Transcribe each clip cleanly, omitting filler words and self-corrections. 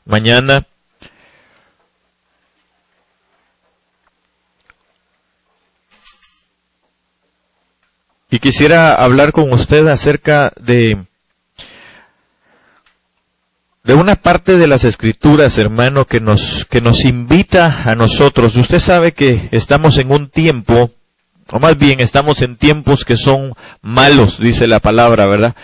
mañana. Y quisiera hablar con usted acerca de una parte de las Escrituras, hermano, que nos invita a nosotros. Usted sabe que estamos en un tiempo, o más bien estamos en tiempos que son malos, dice la palabra, ¿verdad?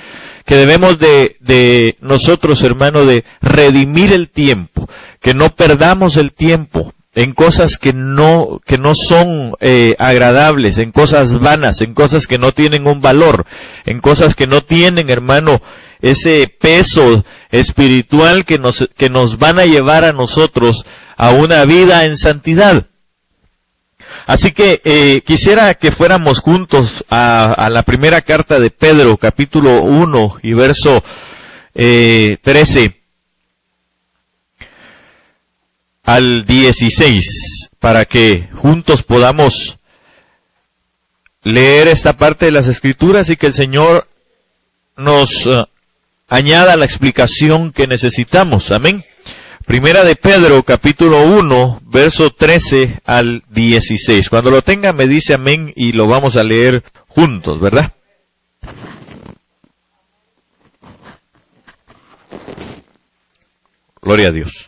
Que debemos de nosotros, hermano, de redimir el tiempo, que no perdamos el tiempo en cosas que no son agradables, en cosas vanas, en cosas que no tienen un valor, en cosas que no tienen, hermano, ese peso espiritual que nos van a llevar a nosotros a una vida en santidad. Así que quisiera que fuéramos juntos a la primera carta de Pedro, capítulo 1 y verso 13 al 16, para que juntos podamos leer esta parte de las Escrituras y que el Señor nos añada la explicación que necesitamos. Amén. Primera de Pedro, capítulo 1, verso 13 al 16. Cuando lo tenga me dice amén y lo vamos a leer juntos, ¿verdad? Gloria a Dios.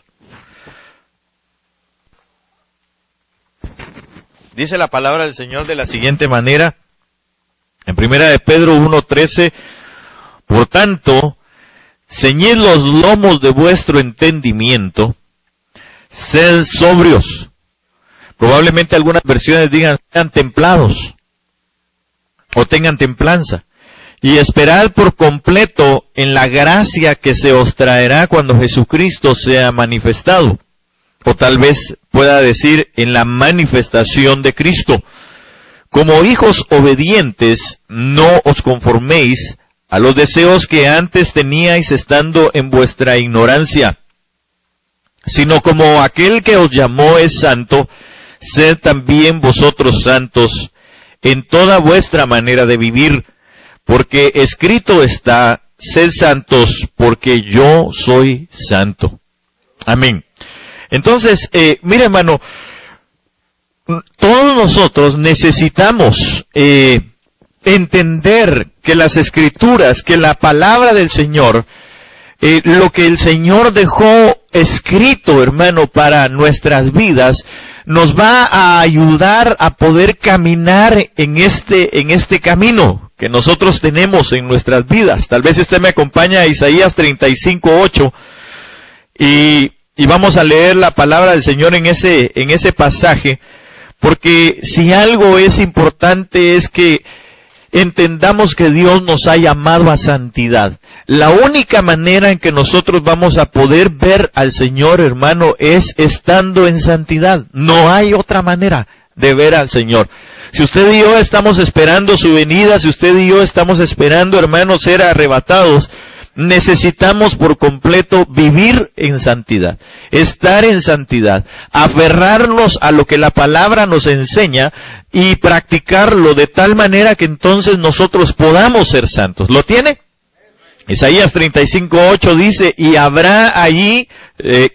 Dice la palabra del Señor de la siguiente manera, en Primera de Pedro 1:13, por tanto, ceñid los lomos de vuestro entendimiento, sed sobrios. Probablemente algunas versiones digan, sean templados, o tengan templanza, y esperad por completo en la gracia que se os traerá cuando Jesucristo sea manifestado. O tal vez pueda decir en la manifestación de Cristo. Como hijos obedientes, no os conforméis a los deseos que antes teníais estando en vuestra ignorancia, sino como aquel que os llamó es santo, sed también vosotros santos en toda vuestra manera de vivir, porque escrito está, sed santos, porque yo soy santo. Amén. Entonces, mire hermano, todos nosotros necesitamos entender que las Escrituras, que la palabra del Señor, lo que el Señor dejó escrito, hermano, para nuestras vidas, nos va a ayudar a poder caminar en este camino que nosotros tenemos en nuestras vidas. Tal vez usted me acompaña a Isaías 35:8 y vamos a leer la palabra del Señor en ese pasaje, porque si algo es importante es que entendamos que Dios nos ha llamado a santidad. La única manera en que nosotros vamos a poder ver al Señor, hermano, es estando en santidad. No hay otra manera de ver al Señor. Si usted y yo estamos esperando su venida, si usted y yo estamos esperando, hermano, ser arrebatados, necesitamos por completo vivir en santidad, estar en santidad, aferrarnos a lo que la palabra nos enseña y practicarlo de tal manera que entonces nosotros podamos ser santos. ¿Lo tiene? Isaías 35:8 dice, y habrá allí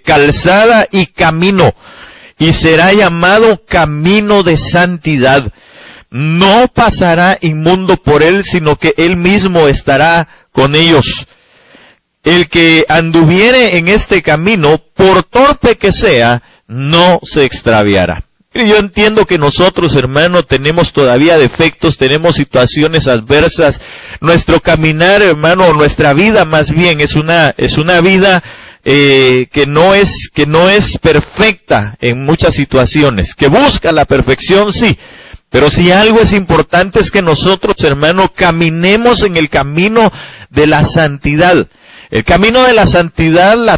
calzada y camino, y será llamado camino de santidad. No pasará inmundo por él, sino que él mismo estará con ellos. El que anduviere en este camino, por torpe que sea, no se extraviará. Yo entiendo que nosotros, hermano, tenemos todavía defectos, tenemos situaciones adversas. Nuestro caminar, hermano, nuestra vida más bien es una vida que no es perfecta en muchas situaciones. Que busca la perfección, sí. Pero si algo es importante es que nosotros, hermano, caminemos en el camino de la santidad. El camino de la santidad lo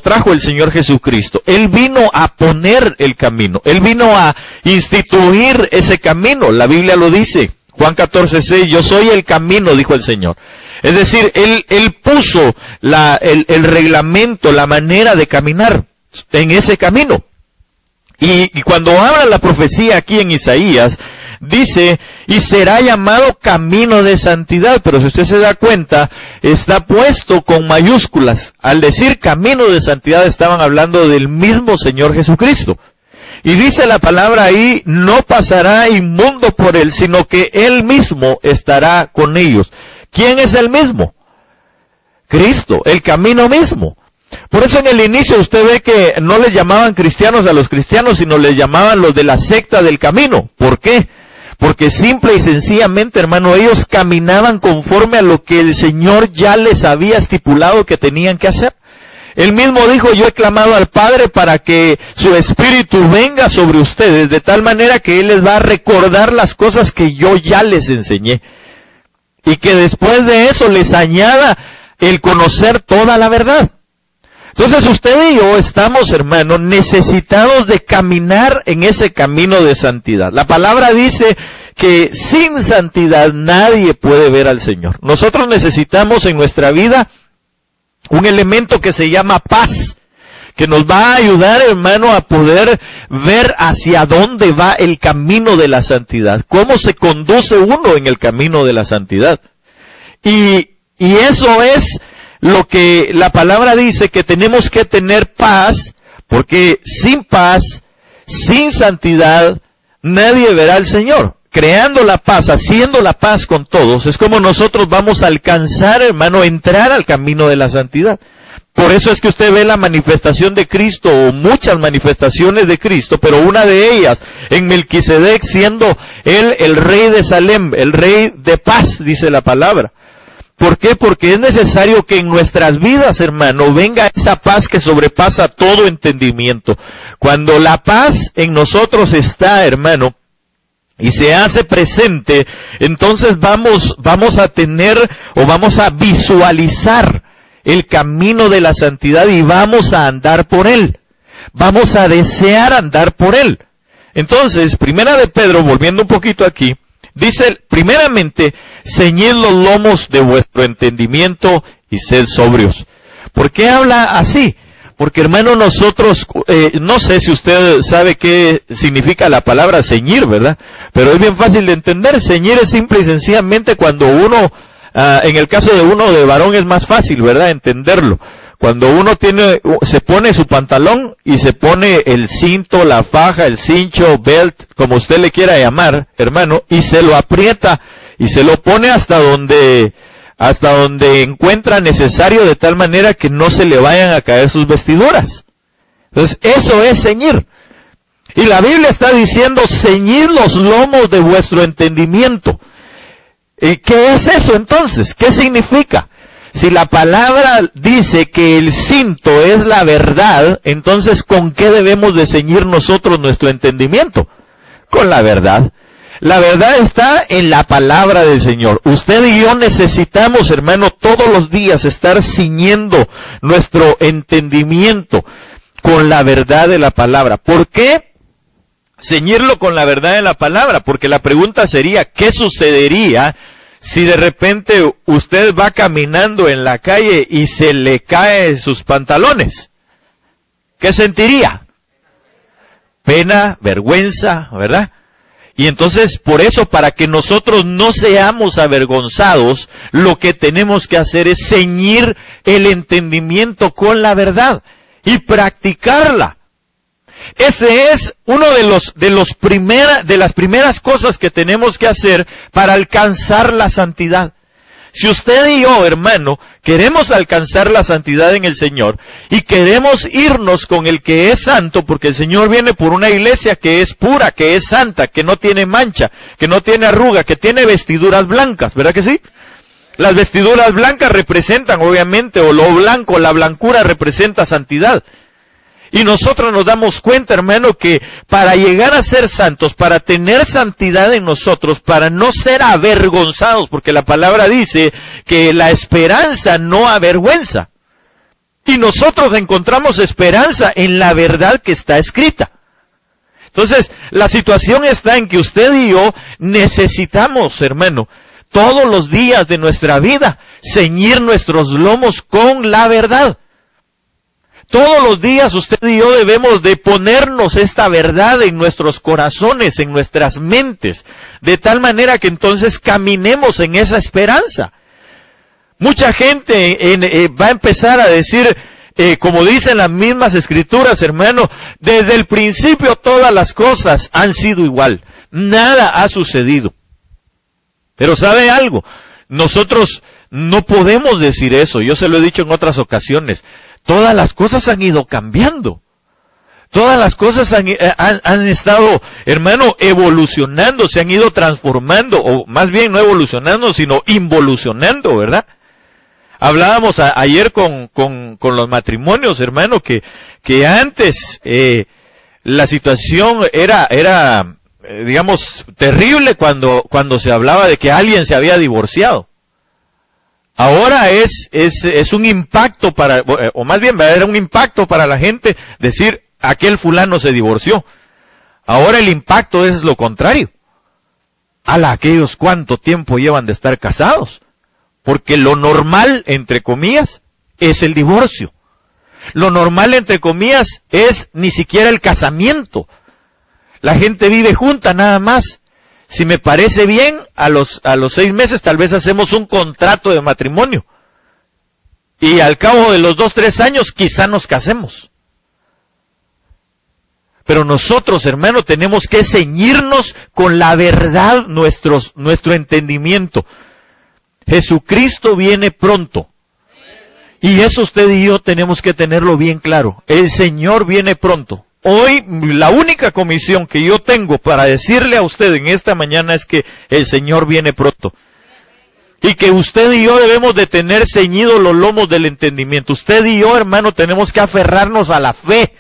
trajo el Señor Jesucristo. Él vino a poner el camino. Él vino a instituir ese camino. La Biblia lo dice. Juan 14:6, yo soy el camino, dijo el Señor. Es decir, Él puso el reglamento, la manera de caminar en ese camino. Y cuando habla la profecía aquí en Isaías, dice, y será llamado camino de santidad. Pero si usted se da cuenta, está puesto con mayúsculas. Al decir camino de santidad estaban hablando del mismo Señor Jesucristo. Y dice la palabra ahí, no pasará inmundo por él, sino que él mismo estará con ellos. ¿Quién es el mismo? Cristo, el camino mismo. Por eso en el inicio usted ve que no les llamaban cristianos a los cristianos, sino les llamaban los de la secta del camino. ¿Por qué? Porque simple y sencillamente, hermano, ellos caminaban conforme a lo que el Señor ya les había estipulado que tenían que hacer. Él mismo dijo, yo he clamado al Padre para que su Espíritu venga sobre ustedes, de tal manera que Él les va a recordar las cosas que yo ya les enseñé. Y que después de eso les añada el conocer toda la verdad. Entonces usted y yo estamos, hermanos, necesitados de caminar en ese camino de santidad. La palabra dice que sin santidad nadie puede ver al Señor. Nosotros necesitamos en nuestra vida un elemento que se llama paz, que nos va a ayudar, hermano, a poder ver hacia dónde va el camino de la santidad, cómo se conduce uno en el camino de la santidad. Y eso es lo que la palabra dice, que tenemos que tener paz, porque sin paz, sin santidad, nadie verá al Señor. Creando la paz, haciendo la paz con todos, es como nosotros vamos a alcanzar, hermano, entrar al camino de la santidad. Por eso es que usted ve la manifestación de Cristo, o muchas manifestaciones de Cristo, pero una de ellas, en Melquisedec, siendo él el rey de Salem, el rey de paz, dice la palabra. ¿Por qué? Porque es necesario que en nuestras vidas, hermano, venga esa paz que sobrepasa todo entendimiento. Cuando la paz en nosotros está, hermano, y se hace presente, entonces vamos a tener, o vamos a visualizar el camino de la santidad y vamos a andar por él. Vamos a desear andar por él. Entonces, Primera de Pedro, volviendo un poquito aquí, dice, primeramente, ceñid los lomos de vuestro entendimiento y sed sobrios. ¿Por qué habla así? Porque, hermano, nosotros, no sé si usted sabe qué significa la palabra ceñir, ¿verdad? Pero es bien fácil de entender. Ceñir es simple y sencillamente cuando uno, en el caso de uno de varón es más fácil, ¿verdad? Entenderlo. Cuando uno se pone su pantalón y se pone el cinto, la faja, el cincho, belt, como usted le quiera llamar, hermano, y se lo aprieta y se lo pone hasta donde encuentra necesario, de tal manera que no se le vayan a caer sus vestiduras. Entonces, eso es ceñir. Y la Biblia está diciendo, ceñid los lomos de vuestro entendimiento. ¿Qué es eso entonces? ¿Qué significa? Si la palabra dice que el cinto es la verdad, entonces ¿con qué debemos de ceñir nosotros nuestro entendimiento? Con la verdad. La verdad está en la palabra del Señor. Usted y yo necesitamos, hermano, todos los días estar ciñendo nuestro entendimiento con la verdad de la palabra. ¿Por qué ceñirlo con la verdad de la palabra? Porque la pregunta sería, ¿qué sucedería si de repente usted va caminando en la calle y se le caen sus pantalones? ¿Qué sentiría? Pena, vergüenza, ¿verdad? Y entonces, por eso, para que nosotros no seamos avergonzados, lo que tenemos que hacer es ceñir el entendimiento con la verdad y practicarla. Ese es uno de las primeras cosas que tenemos que hacer para alcanzar la santidad. Si usted y yo, hermano, queremos alcanzar la santidad en el Señor y queremos irnos con el que es santo, porque el Señor viene por una iglesia que es pura, que es santa, que no tiene mancha, que no tiene arruga, que tiene vestiduras blancas, ¿verdad que sí? Las vestiduras blancas representan, obviamente, o lo blanco, la blancura representa santidad. Y nosotros nos damos cuenta, hermano, que para llegar a ser santos, para tener santidad en nosotros, para no ser avergonzados, porque la palabra dice que la esperanza no avergüenza. Y nosotros encontramos esperanza en la verdad que está escrita. Entonces, la situación está en que usted y yo necesitamos, hermano, todos los días de nuestra vida, ceñir nuestros lomos con la verdad. Todos los días usted y yo debemos de ponernos esta verdad en nuestros corazones, en nuestras mentes, de tal manera que entonces caminemos en esa esperanza. Mucha gente va a empezar a decir, como dicen las mismas escrituras, hermano, desde el principio todas las cosas han sido igual, nada ha sucedido. Pero ¿sabe algo? Nosotros no podemos decir eso, yo se lo he dicho en otras ocasiones. Todas las cosas han ido cambiando. Todas las cosas han estado, hermano, evolucionando, se han ido transformando, o más bien no evolucionando, sino involucionando, ¿verdad? Hablábamos ayer con los matrimonios, hermano, que antes la situación era digamos, terrible cuando se hablaba de que alguien se había divorciado. Ahora es un impacto o más bien va a haber un impacto para la gente decir, aquel fulano se divorció. Ahora el impacto es lo contrario. Aquellos cuánto tiempo llevan de estar casados. Porque lo normal, entre comillas, es el divorcio. Lo normal, entre comillas, es ni siquiera el casamiento. La gente vive junta nada más. Si me parece bien, a los 6 meses tal vez hacemos un contrato de matrimonio. Y al cabo de los 2, 3 años quizá nos casemos. Pero nosotros, hermano, tenemos que ceñirnos con la verdad, nuestro entendimiento. Jesucristo viene pronto. Y eso usted y yo tenemos que tenerlo bien claro. El Señor viene pronto. Hoy, la única comisión que yo tengo para decirle a usted en esta mañana es que el Señor viene pronto. Y que usted y yo debemos de tener ceñidos los lomos del entendimiento. Usted y yo, hermano, tenemos que aferrarnos a la fe.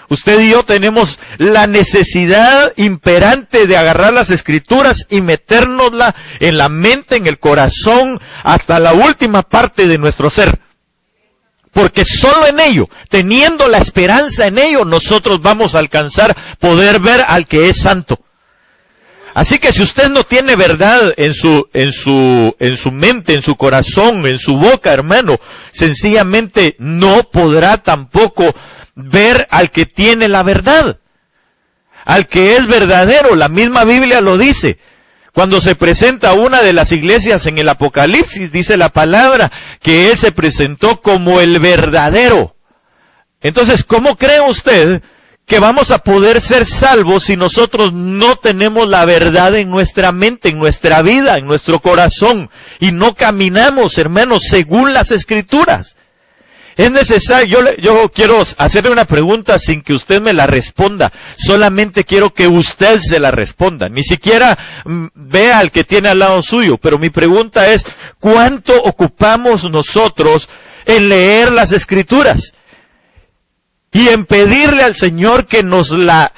Usted y yo tenemos la necesidad imperante de agarrar las Escrituras y metérnosla en la mente, en el corazón, hasta la última parte de nuestro ser. Porque solo en ello, teniendo la esperanza en ello, nosotros vamos a alcanzar poder ver al que es santo. Así que si usted no tiene verdad en su mente, en su corazón, en su boca, hermano, sencillamente no podrá tampoco ver al que tiene la verdad, al que es verdadero. La misma Biblia lo dice. Cuando se presenta una de las iglesias en el Apocalipsis, dice la palabra que Él se presentó como el verdadero. Entonces, ¿cómo cree usted que vamos a poder ser salvos si nosotros no tenemos la verdad en nuestra mente, en nuestra vida, en nuestro corazón, y no caminamos, hermanos, según las Escrituras? Es necesario, yo quiero hacerle una pregunta sin que usted me la responda, solamente quiero que usted se la responda, ni siquiera vea al que tiene al lado suyo, pero mi pregunta es, ¿cuánto ocupamos nosotros en leer las Escrituras? Y en pedirle al Señor que nos la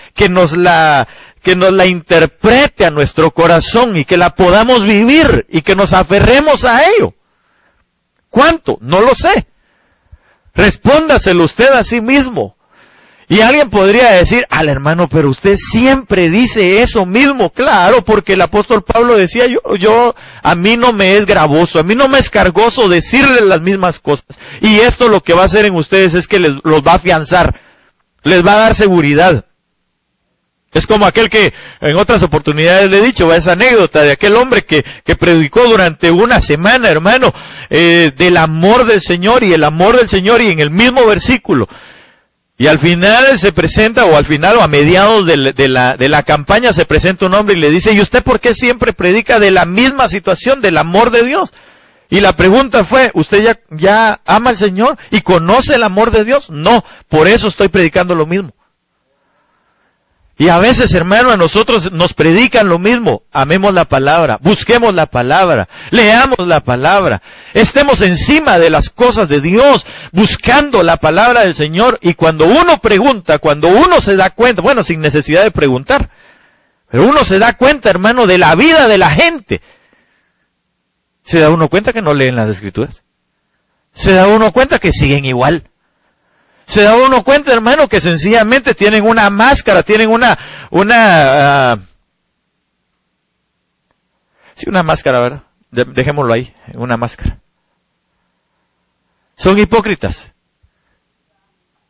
interprete a nuestro corazón y que la podamos vivir y que nos aferremos a ello. ¿Cuánto? No lo sé. Respóndaselo usted a sí mismo. Y alguien podría decir, al hermano, pero usted siempre dice eso mismo. Claro, porque el apóstol Pablo decía, a mí no me es gravoso, a mí no me es cargoso decirles las mismas cosas. Y esto lo que va a hacer en ustedes es que los va a afianzar, les va a dar seguridad. Es como aquel que en otras oportunidades le he dicho, esa anécdota de aquel hombre que predicó durante una semana, hermano, del amor del Señor y el amor del Señor, y en el mismo versículo. Y al final se presenta, o a mediados de la campaña se presenta un hombre y le dice, ¿y usted por qué siempre predica de la misma situación, del amor de Dios? Y la pregunta fue, ¿usted ya ama al Señor y conoce el amor de Dios? No, por eso estoy predicando lo mismo. Y a veces, hermano, a nosotros nos predican lo mismo. Amemos la palabra, busquemos la palabra, leamos la palabra, estemos encima de las cosas de Dios, buscando la palabra del Señor. Y cuando uno pregunta, cuando uno se da cuenta, bueno, sin necesidad de preguntar, pero uno se da cuenta, hermano, de la vida de la gente, se da uno cuenta que no leen las Escrituras. Se da uno cuenta que siguen igual. Se da uno cuenta, hermano, que sencillamente tienen una máscara, tienen una máscara, ¿verdad? Dejémoslo ahí, una máscara. Son hipócritas.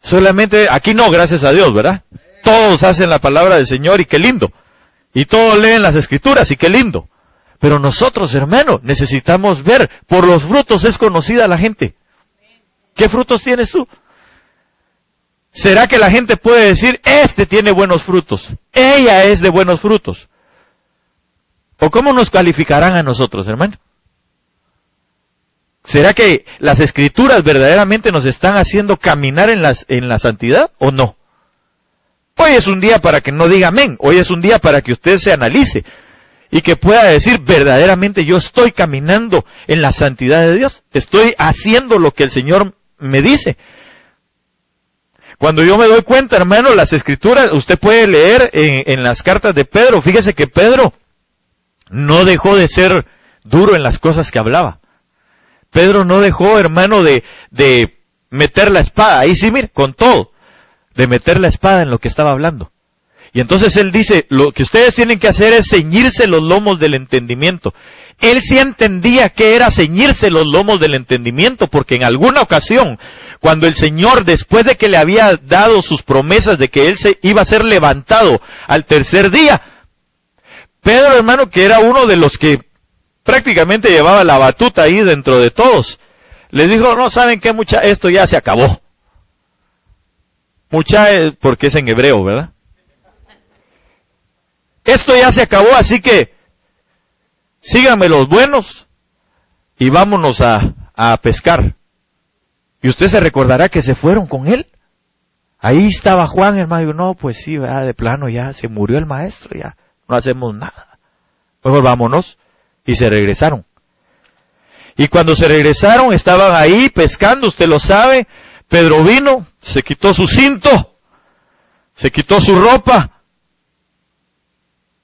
Solamente, aquí no, gracias a Dios, ¿verdad? Todos hacen la palabra del Señor y qué lindo. Y todos leen las Escrituras y qué lindo. Pero nosotros, hermano, necesitamos ver, por los frutos es conocida la gente. ¿Qué frutos tienes tú? ¿Será que la gente puede decir, este tiene buenos frutos, ella es de buenos frutos? ¿O cómo nos calificarán a nosotros, hermano? ¿Será que las Escrituras verdaderamente nos están haciendo caminar en la santidad o no? Hoy es un día para que no diga amén, hoy es un día para que usted se analice y que pueda decir, verdaderamente yo estoy caminando en la santidad de Dios, estoy haciendo lo que el Señor me dice. Cuando yo me doy cuenta, hermano, las Escrituras, usted puede leer en las cartas de Pedro, fíjese que Pedro no dejó de ser duro en las cosas que hablaba. Pedro no dejó, hermano, de meter la espada, ahí sí, mire, con todo, de meter la espada en lo que estaba hablando. Y entonces él dice, lo que ustedes tienen que hacer es ceñirse los lomos del entendimiento. Él sí entendía que era ceñirse los lomos del entendimiento, porque en alguna ocasión, cuando el Señor, después de que le había dado sus promesas de que él se iba a ser levantado al tercer día, Pedro, hermano, que era uno de los que prácticamente llevaba la batuta ahí dentro de todos, le dijo, no, ¿saben qué, mucha? Esto ya se acabó. Mucha, porque es en hebreo, ¿verdad? Esto ya se acabó, así que síganme los buenos y vámonos a pescar. Y usted se recordará que se fueron con él. Ahí estaba Juan, hermano, y dijo, no, pues sí, ¿verdad? De plano ya se murió el maestro, ya no hacemos nada. Mejor vámonos. Y se regresaron. Y cuando se regresaron, estaban ahí pescando, usted lo sabe. Pedro vino, se quitó su cinto, se quitó su ropa,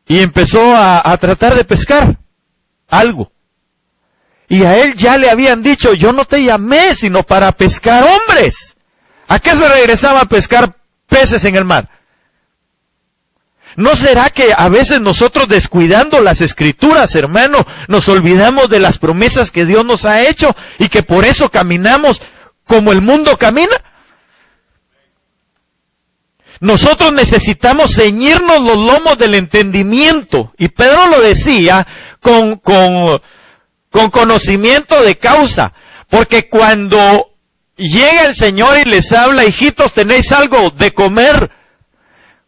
y empezó a tratar de pescar algo. Y a él ya le habían dicho, yo no te llamé sino para pescar hombres. ¿A qué se regresaba a pescar peces en el mar? ¿No será que a veces nosotros, descuidando las Escrituras, hermano, nos olvidamos de las promesas que Dios nos ha hecho y que por eso caminamos como el mundo camina? Nosotros necesitamos ceñirnos los lomos del entendimiento. Y Pedro lo decía con conocimiento de causa. Porque cuando llega el Señor y les habla, hijitos, ¿tenéis algo de comer?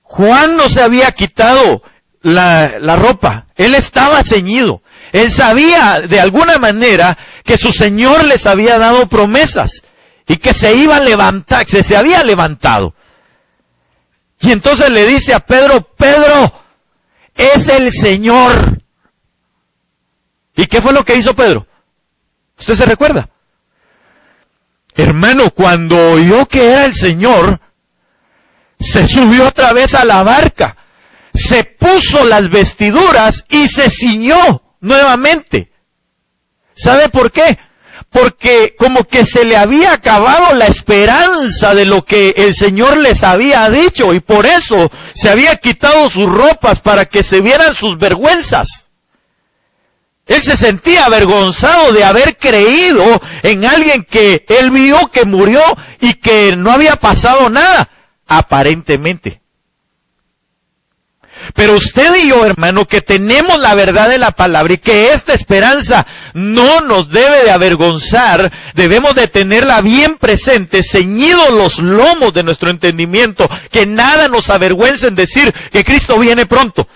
Juan no se había quitado la ropa. Él estaba ceñido. Él sabía de alguna manera que su Señor les había dado promesas. Y que se iba a levantar, que se había levantado. Y entonces le dice a Pedro, Pedro, es el Señor. ¿Y qué fue lo que hizo Pedro? ¿Usted se recuerda? Hermano, cuando oyó que era el Señor, se subió otra vez a la barca, se puso las vestiduras y se ciñó nuevamente. ¿Sabe por qué? Porque como que se le había acabado la esperanza de lo que el Señor les había dicho, y por eso se había quitado sus ropas para que se vieran sus vergüenzas. Él se sentía avergonzado de haber creído en alguien que él vio que murió y que no había pasado nada, aparentemente. Pero usted y yo, hermano, que tenemos la verdad de la palabra y que esta esperanza no nos debe de avergonzar, debemos de tenerla bien presente, ceñidos los lomos de nuestro entendimiento, que nada nos avergüence en decir que Cristo viene pronto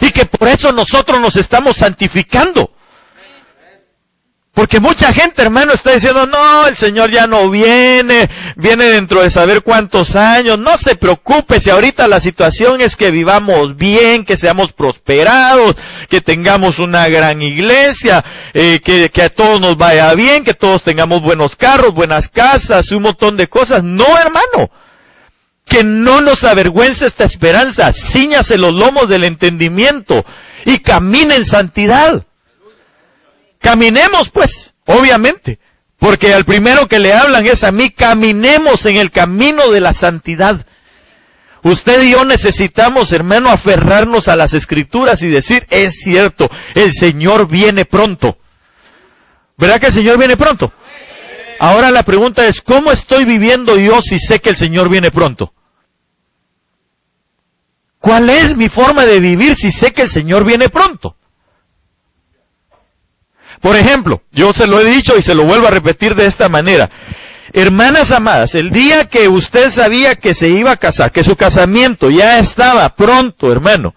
y que por eso nosotros nos estamos santificando. Porque mucha gente, hermano, está diciendo, no, el Señor ya no viene dentro de saber cuántos años, no se preocupe, si ahorita la situación es que vivamos bien, que seamos prosperados, que tengamos una gran iglesia, que a todos nos vaya bien, que todos tengamos buenos carros, buenas casas, un montón de cosas. No, hermano, que no nos avergüence esta esperanza, cíñase los lomos del entendimiento y camine en santidad. Caminemos pues, obviamente, porque al primero que le hablan es a mí, caminemos en el camino de la santidad. Usted y yo necesitamos, hermano, aferrarnos a las Escrituras y decir, es cierto, el Señor viene pronto. ¿Verdad que el Señor viene pronto? Ahora la pregunta es, ¿cómo estoy viviendo yo si sé que el Señor viene pronto? ¿Cuál es mi forma de vivir si sé que el Señor viene pronto? Por ejemplo, yo se lo he dicho y se lo vuelvo a repetir de esta manera. Hermanas amadas, el día que usted sabía que se iba a casar, que su casamiento ya estaba pronto, hermano,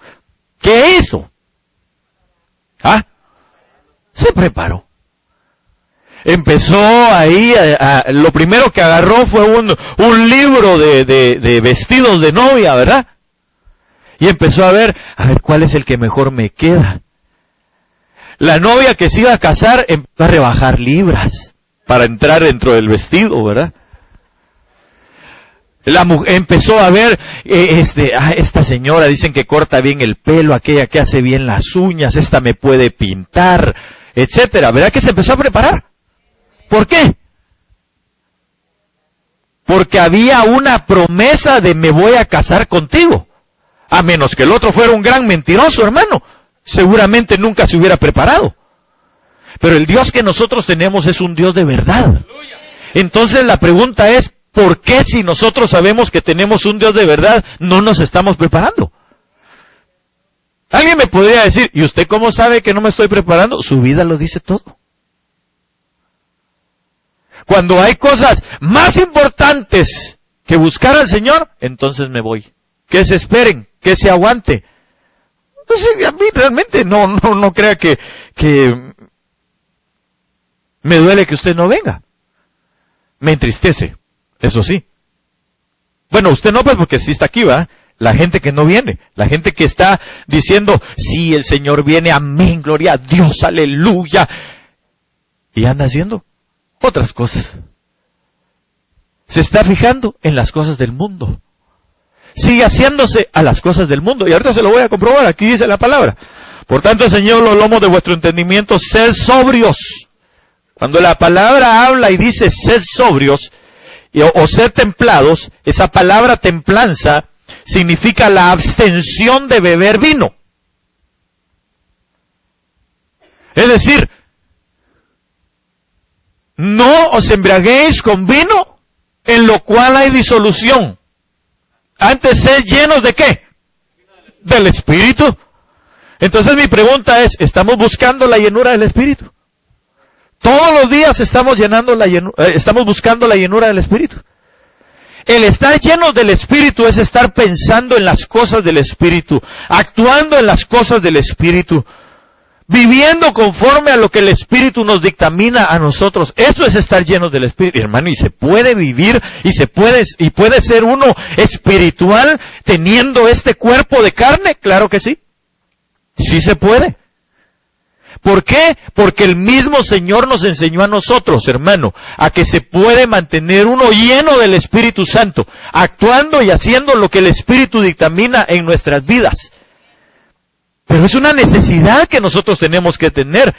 ¿qué hizo? Se preparó. Empezó ahí, lo primero que agarró fue un libro de vestidos de novia, ¿verdad? Y empezó a ver cuál es el que mejor me queda. La novia que se iba a casar empezó a rebajar libras para entrar dentro del vestido, ¿verdad? La mujer empezó a ver, esta señora dicen que corta bien el pelo, aquella que hace bien las uñas, esta me puede pintar, etcétera. ¿Verdad que se empezó a preparar? ¿Por qué? Porque había una promesa de me voy a casar contigo. A menos que el otro fuera un gran mentiroso, hermano. Seguramente nunca se hubiera preparado. Pero el Dios que nosotros tenemos es un Dios de verdad. Entonces la pregunta es, ¿por qué si nosotros sabemos que tenemos un Dios de verdad, no nos estamos preparando? Alguien me podría decir, ¿y usted cómo sabe que no me estoy preparando? Su vida lo dice todo. Cuando hay cosas más importantes que buscar al Señor, entonces me voy. Que se esperen, que se aguante. No sé, a mí realmente no crea que me duele que usted no venga. Me entristece, eso sí. Bueno, usted no, pues porque sí está aquí, ¿va? La gente que no viene, la gente que está diciendo, sí, el Señor viene, amén, gloria a Dios, aleluya. Y anda haciendo otras cosas. Se está fijando en las cosas del mundo. Sigue haciéndose a las cosas del mundo. Y ahorita se lo voy a comprobar, aquí dice la palabra. Por tanto, Señor, los lomos de vuestro entendimiento, sed sobrios. Cuando la palabra habla y dice sed sobrios, o sed templados, esa palabra templanza significa la abstención de beber vino. Es decir, no os embriaguéis con vino, en lo cual hay disolución. Antes sed llenos de ¿qué? Del Espíritu. Entonces mi pregunta es, ¿estamos buscando la llenura del Espíritu? Todos los días estamos buscando la llenura del Espíritu. El estar llenos del Espíritu es estar pensando en las cosas del Espíritu, actuando en las cosas del Espíritu, viviendo conforme a lo que el Espíritu nos dictamina a nosotros. Eso es estar llenos del Espíritu, hermano, y se puede vivir, y puede ser uno espiritual teniendo este cuerpo de carne, claro que sí. Sí se puede. ¿Por qué? Porque el mismo Señor nos enseñó a nosotros, hermano, a que se puede mantener uno lleno del Espíritu Santo, actuando y haciendo lo que el Espíritu dictamina en nuestras vidas. Pero es una necesidad que nosotros tenemos que tener,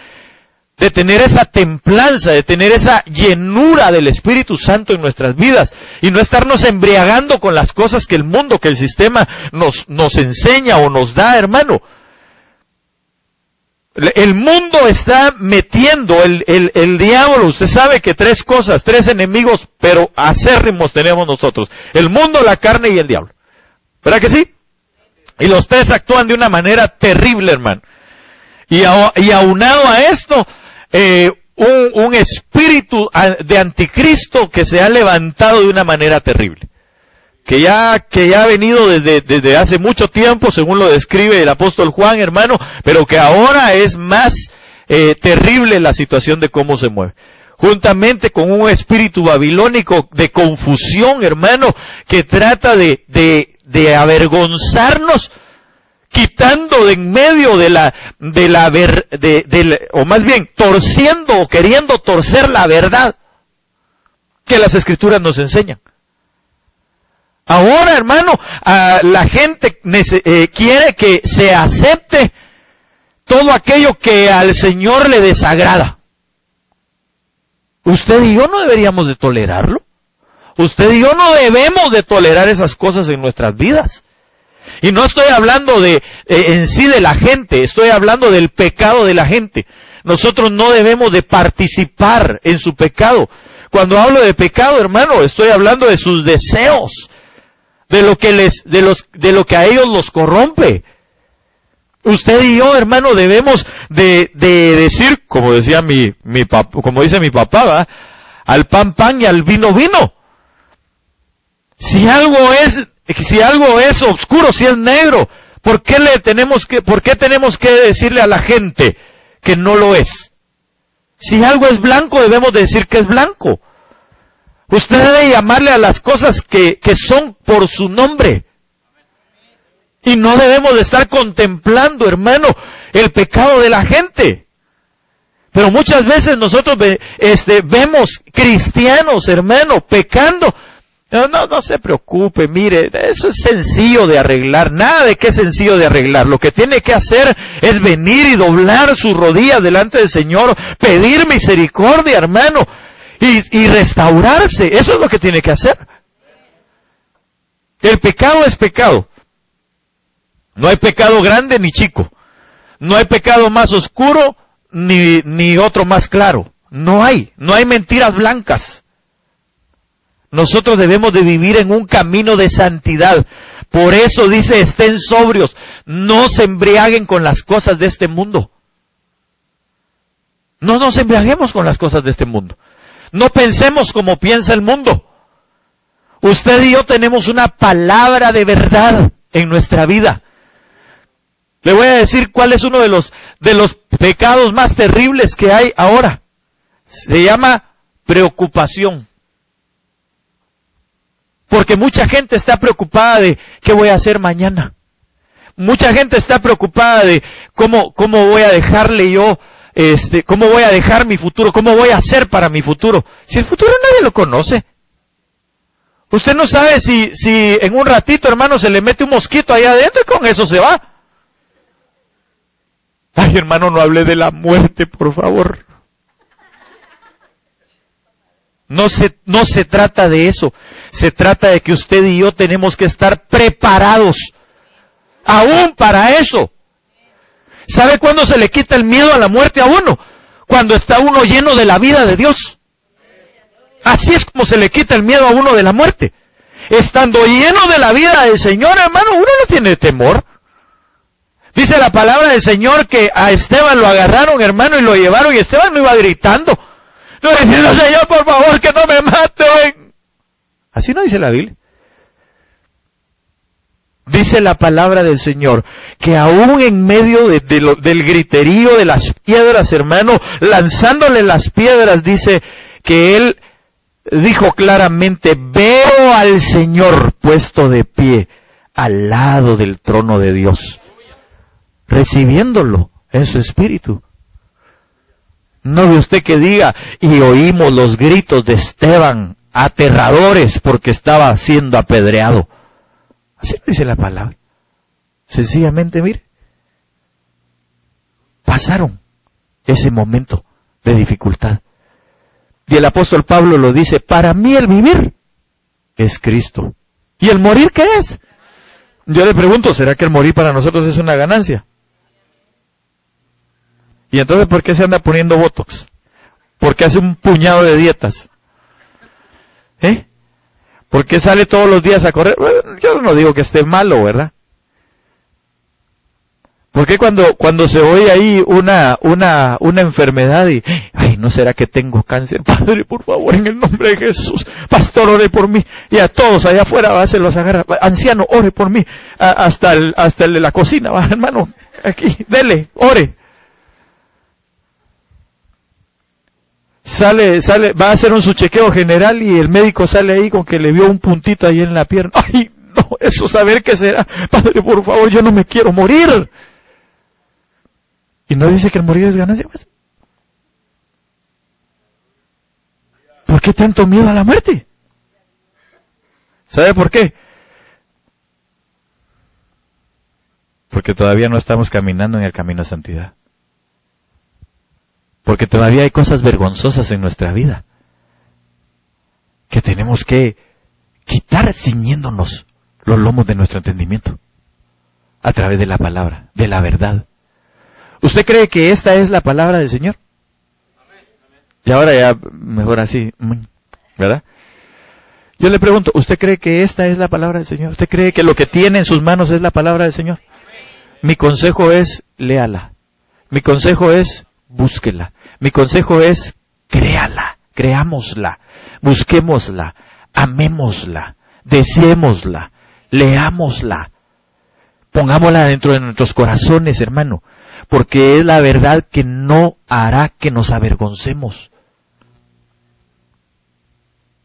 de tener esa templanza, de tener esa llenura del Espíritu Santo en nuestras vidas, y no estarnos embriagando con las cosas que el mundo, que el sistema nos enseña o nos da, hermano. El mundo está metiendo, el diablo, usted sabe que tres enemigos, pero acérrimos tenemos nosotros. El mundo, la carne y el diablo. ¿Verdad que sí? Y los tres actúan de una manera terrible, hermano. Y aunado a esto, un espíritu de anticristo que se ha levantado de una manera terrible. Que ya ha venido desde hace mucho tiempo, según lo describe el apóstol Juan, hermano, pero que ahora es más terrible la situación de cómo se mueve. Juntamente con un espíritu babilónico de confusión, hermano, que trata de avergonzarnos, quitando de en medio o más bien torciendo o queriendo torcer la verdad que las Escrituras nos enseñan. Ahora, hermano, la gente quiere que se acepte todo aquello que al Señor le desagrada. Usted y yo no deberíamos de tolerarlo. Usted y yo no debemos de tolerar esas cosas en nuestras vidas. Y no estoy hablando en sí de la gente, estoy hablando del pecado de la gente. Nosotros no debemos de participar en su pecado. Cuando hablo de pecado, hermano, estoy hablando de sus deseos, de lo que a ellos los corrompe. Usted y yo, hermano, debemos de decir, como decía como dice mi papá, ¿va? Al pan pan y al vino vino. Si algo es oscuro, si es negro, ¿por qué tenemos que decirle a la gente que no lo es? Si algo es blanco, debemos de decir que es blanco. Usted debe llamarle a las cosas que son por su nombre. Y no debemos de estar contemplando, hermano, el pecado de la gente. Pero muchas veces nosotros vemos cristianos, hermano, pecando. No se preocupe, mire, eso es sencillo de arreglar, nada de que es sencillo de arreglar. Lo que tiene que hacer es venir y doblar sus rodillas delante del Señor, pedir misericordia, hermano, y restaurarse. Eso es lo que tiene que hacer. El pecado es pecado. No hay pecado grande ni chico. No hay pecado más oscuro ni otro más claro. No hay mentiras blancas. Nosotros debemos de vivir en un camino de santidad. Por eso dice, estén sobrios, no se embriaguen con las cosas de este mundo. No nos embriaguemos con las cosas de este mundo. No pensemos como piensa el mundo. Usted y yo tenemos una palabra de verdad en nuestra vida. Le voy a decir cuál es uno de los pecados más terribles que hay ahora. Se llama preocupación. Porque mucha gente está preocupada de qué voy a hacer mañana. Mucha gente está preocupada de cómo voy a dejarle yo, cómo voy a dejar mi futuro, cómo voy a hacer para mi futuro. Si el futuro nadie lo conoce. Usted no sabe si en un ratito, hermano, se le mete un mosquito ahí adentro y con eso se va. Ay, hermano, no hable de la muerte, por favor. No se trata de eso. Se trata de que usted y yo tenemos que estar preparados aún para eso. ¿Sabe cuándo se le quita el miedo a la muerte a uno? Cuando está uno lleno de la vida de Dios. Así es como se le quita el miedo a uno de la muerte. Estando lleno de la vida del Señor, hermano, uno no tiene temor. Dice la palabra del Señor que a Esteban lo agarraron, hermano, y lo llevaron, y Esteban no iba gritando. No diciendo, Señor, por favor, que no me maten. Así no dice la Biblia. Dice la palabra del Señor que aún en medio del griterío de las piedras, hermano, lanzándole las piedras, dice que él dijo claramente, veo al Señor puesto de pie al lado del trono de Dios, recibiéndolo en su espíritu. No ve usted que diga, y oímos los gritos de Esteban, aterradores, porque estaba siendo apedreado. Así dice la palabra. Sencillamente, mire, pasaron ese momento de dificultad. Y el apóstol Pablo lo dice, para mí el vivir es Cristo. ¿Y el morir qué es? Yo le pregunto, ¿será que el morir para nosotros es una ganancia? ¿Y entonces por qué se anda poniendo botox? ¿Por qué hace un puñado de dietas? ¿Por qué sale todos los días a correr? Bueno, yo no digo que esté malo, ¿verdad? ¿Por qué cuando se oye ahí una enfermedad y, ay, ¿no será que tengo cáncer? Padre, por favor, en el nombre de Jesús, pastor, ore por mí. Y a todos allá afuera se los agarra. Anciano, ore por mí. Hasta el de la cocina, va, hermano, aquí, dele, ore. Sale, va a hacer su chequeo general y el médico sale ahí con que le vio un puntito ahí en la pierna. Ay, no, eso saber qué será. Padre, por favor, yo no me quiero morir. ¿Y no dice que el morir es ganancia? Pues, ¿por qué tanto miedo a la muerte? ¿Sabe por qué? Porque todavía no estamos caminando en el camino de santidad. Porque todavía hay cosas vergonzosas en nuestra vida que tenemos que quitar ciñéndonos los lomos de nuestro entendimiento a través de la palabra, de la verdad. ¿Usted cree que esta es la palabra del Señor? Y ahora ya, mejor así, ¿verdad? Yo le pregunto, ¿usted cree que esta es la palabra del Señor? ¿Usted cree que lo que tiene en sus manos es la palabra del Señor? Mi consejo es, léala. Mi consejo es, búsquela. Mi consejo es, créala, creámosla, busquémosla, amémosla, deseémosla, leámosla. Pongámosla dentro de nuestros corazones, hermano, porque es la verdad que no hará que nos avergoncemos.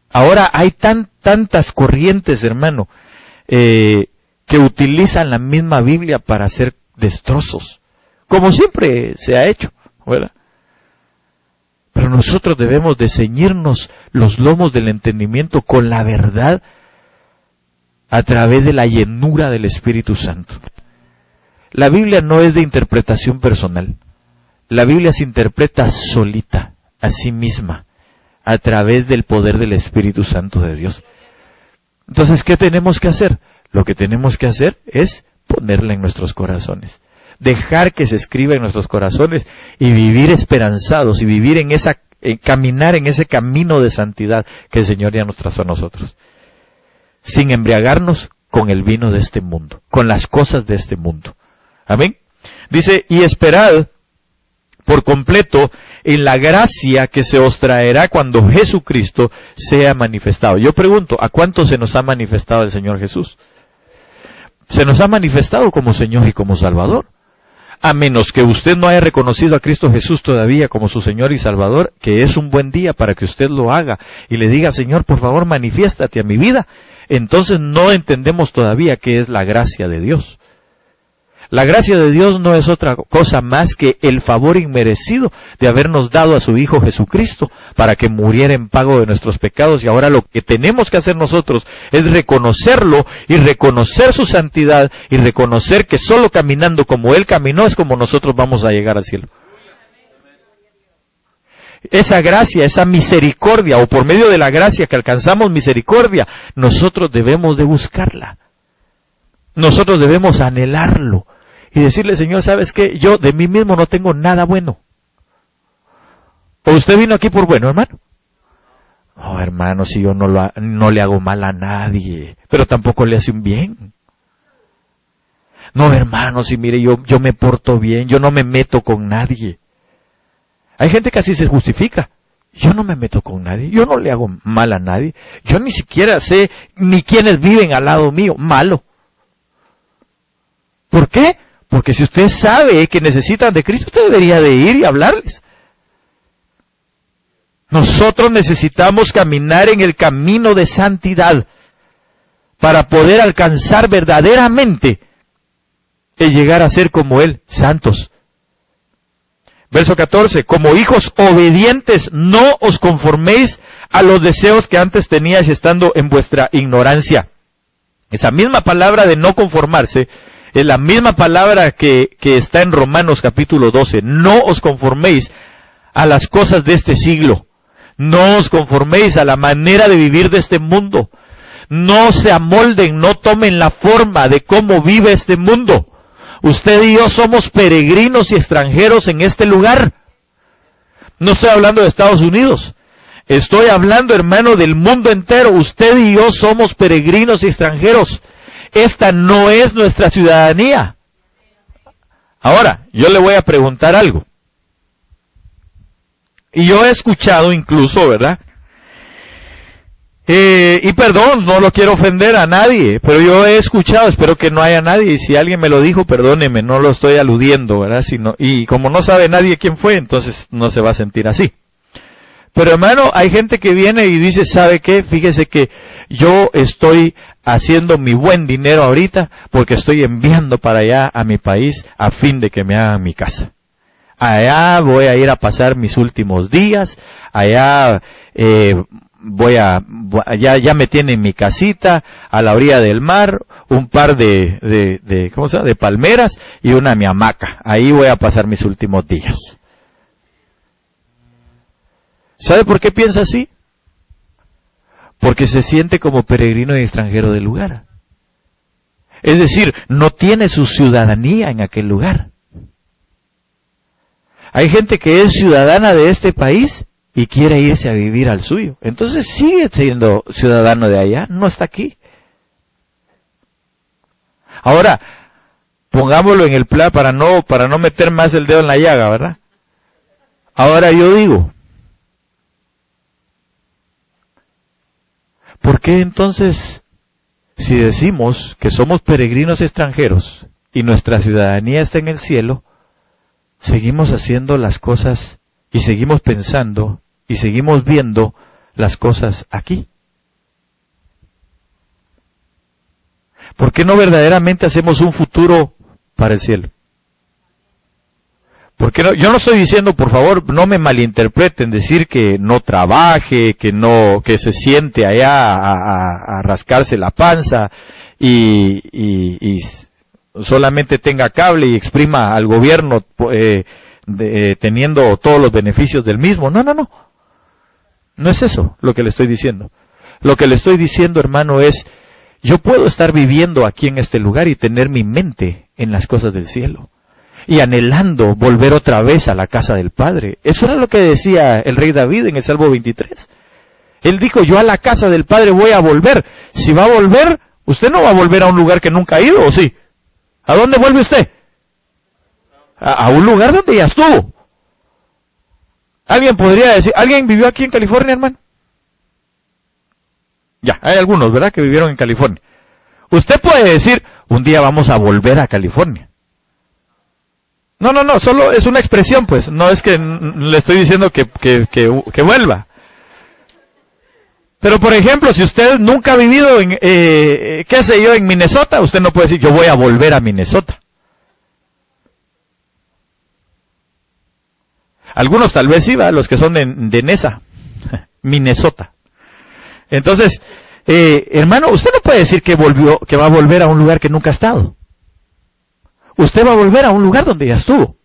Ahora hay tantas corrientes, hermano, que utilizan la misma Biblia para hacer destrozos, como siempre se ha hecho, ¿verdad? Pero nosotros debemos de ceñirnos los lomos del entendimiento con la verdad a través de la llenura del Espíritu Santo. La Biblia no es de interpretación personal. La Biblia se interpreta solita, a sí misma, a través del poder del Espíritu Santo de Dios. Entonces, ¿qué tenemos que hacer? Lo que tenemos que hacer es ponerla en nuestros corazones. Dejar que se escriba en nuestros corazones y vivir esperanzados y vivir caminar en ese camino de santidad que el Señor ya nos trazó a nosotros. Sin embriagarnos con el vino de este mundo, con las cosas de este mundo. Amén. Dice, y esperad por completo en la gracia que se os traerá cuando Jesucristo sea manifestado. Yo pregunto, ¿a cuánto se nos ha manifestado el Señor Jesús? Se nos ha manifestado como Señor y como Salvador. A menos que usted no haya reconocido a Cristo Jesús todavía como su Señor y Salvador, que es un buen día para que usted lo haga y le diga, Señor, por favor, manifiéstate a mi vida. Entonces no entendemos todavía qué es la gracia de Dios. La gracia de Dios no es otra cosa más que el favor inmerecido de habernos dado a su Hijo Jesucristo para que muriera en pago de nuestros pecados, y ahora lo que tenemos que hacer nosotros es reconocerlo y reconocer su santidad y reconocer que solo caminando como Él caminó es como nosotros vamos a llegar al cielo. Esa gracia, esa misericordia, o por medio de la gracia que alcanzamos misericordia, nosotros debemos de buscarla. Nosotros debemos anhelarlo y decirle, Señor, ¿sabes qué? Yo de mí mismo no tengo nada bueno. ¿O usted vino aquí por bueno, hermano? No, hermano, si yo no le hago mal a nadie, pero tampoco le hace un bien. No, hermano, si mire, yo me porto bien, yo no me meto con nadie. Hay gente que así se justifica. Yo no me meto con nadie, yo no le hago mal a nadie, yo ni siquiera sé ni quiénes viven al lado mío, malo. ¿Por qué? Porque si usted sabe que necesitan de Cristo, usted debería de ir y hablarles. Nosotros necesitamos caminar en el camino de santidad para poder alcanzar verdaderamente el llegar a ser como Él, santos. Verso 14, como hijos obedientes, no os conforméis a los deseos que antes teníais estando en vuestra ignorancia. Esa misma palabra de no conformarse es la misma palabra que está en Romanos capítulo 12. No os conforméis a las cosas de este siglo. No os conforméis a la manera de vivir de este mundo. No se amolden, no tomen la forma de cómo vive este mundo. Usted y yo somos peregrinos y extranjeros en este lugar. No estoy hablando de Estados Unidos. Estoy hablando, hermano, del mundo entero. Usted y yo somos peregrinos y extranjeros. Esta no es nuestra ciudadanía. Ahora, yo le voy a preguntar algo. Y yo he escuchado incluso, ¿verdad? Y perdón, no lo quiero ofender a nadie, pero yo he escuchado, espero que no haya nadie, y si alguien me lo dijo, perdóneme, no lo estoy aludiendo, ¿verdad? Y como no sabe nadie quién fue, entonces no se va a sentir así. Pero hermano, hay gente que viene y dice, ¿sabe qué? Fíjese que yo estoy haciendo mi buen dinero ahorita porque estoy enviando para allá a mi país a fin de que me hagan mi casa. Allá voy a ir a pasar mis últimos días, allá ya me tienen mi casita a la orilla del mar, un par de palmeras y una mi hamaca. Ahí voy a pasar mis últimos días. ¿Sabe por qué piensa así? Porque se siente como peregrino y extranjero del lugar. Es decir, no tiene su ciudadanía en aquel lugar. Hay gente que es ciudadana de este país, y quiere irse a vivir al suyo. Entonces sigue siendo ciudadano de allá, no está aquí. Ahora, pongámoslo en el plan para no meter más el dedo en la llaga, ¿verdad? Ahora yo digo, ¿por qué entonces, si decimos que somos peregrinos extranjeros y nuestra ciudadanía está en el cielo, seguimos haciendo las cosas y seguimos pensando y seguimos viendo las cosas aquí? ¿Por qué no verdaderamente hacemos un futuro para el cielo? Porque no, yo no estoy diciendo, por favor, no me malinterpreten, decir que no trabaje, que se siente allá a rascarse la panza y solamente tenga cable y exprima al gobierno teniendo todos los beneficios del mismo. No. No es eso lo que le estoy diciendo. Lo que le estoy diciendo, hermano, es, yo puedo estar viviendo aquí en este lugar y tener mi mente en las cosas del cielo. Y anhelando volver otra vez a la casa del Padre. Eso era lo que decía el rey David en el Salmo 23. Él dijo, yo a la casa del Padre voy a volver. Si va a volver, usted no va a volver a un lugar que nunca ha ido, ¿o sí? ¿A dónde vuelve usted? A un lugar donde ya estuvo. Alguien podría decir, ¿alguien vivió aquí en California, hermano? Ya, hay algunos, ¿verdad?, que vivieron en California. Usted puede decir, un día vamos a volver a California. No, solo es una expresión, pues, no es que le estoy diciendo que vuelva. Pero, por ejemplo, si usted nunca ha vivido en, en Minnesota, usted no puede decir, yo voy a volver a Minnesota. Algunos tal vez sí, los que son de Nesa, Minnesota. Entonces, hermano, usted no puede decir que va a volver a un lugar que nunca ha estado. Usted va a volver a un lugar donde ya estuvo.